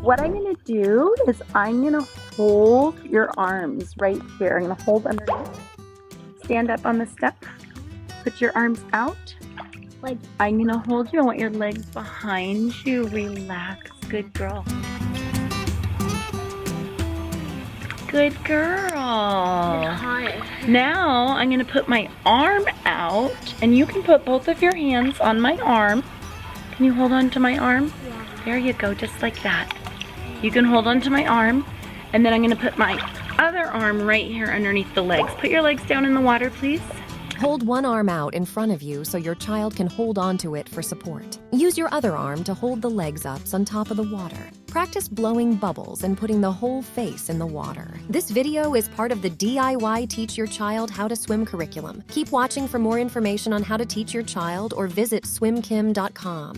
what I'm gonna do is I'm gonna hold your arms right here. I'm gonna hold underneath. Stand up on the step. Put your arms out. Like, I'm gonna hold you. I want your legs behind you. Relax. Good girl. Good girl. Now I'm gonna put my arm out, and you can put both of your hands on my arm. Can you hold on to my arm? yeah. There you go, just like that. You can hold on to my arm, and then I'm gonna put my other arm right here underneath the legs. Put your legs down in the water, please. Hold one arm out in front of you so your child can hold onto it for support. Use your other arm to hold the legs up on top of the water. Practice blowing bubbles and putting the whole face in the water. This video is part of the DIY Teach Your Child How to Swim curriculum. Keep watching for more information on how to teach your child or visit swimkim.com.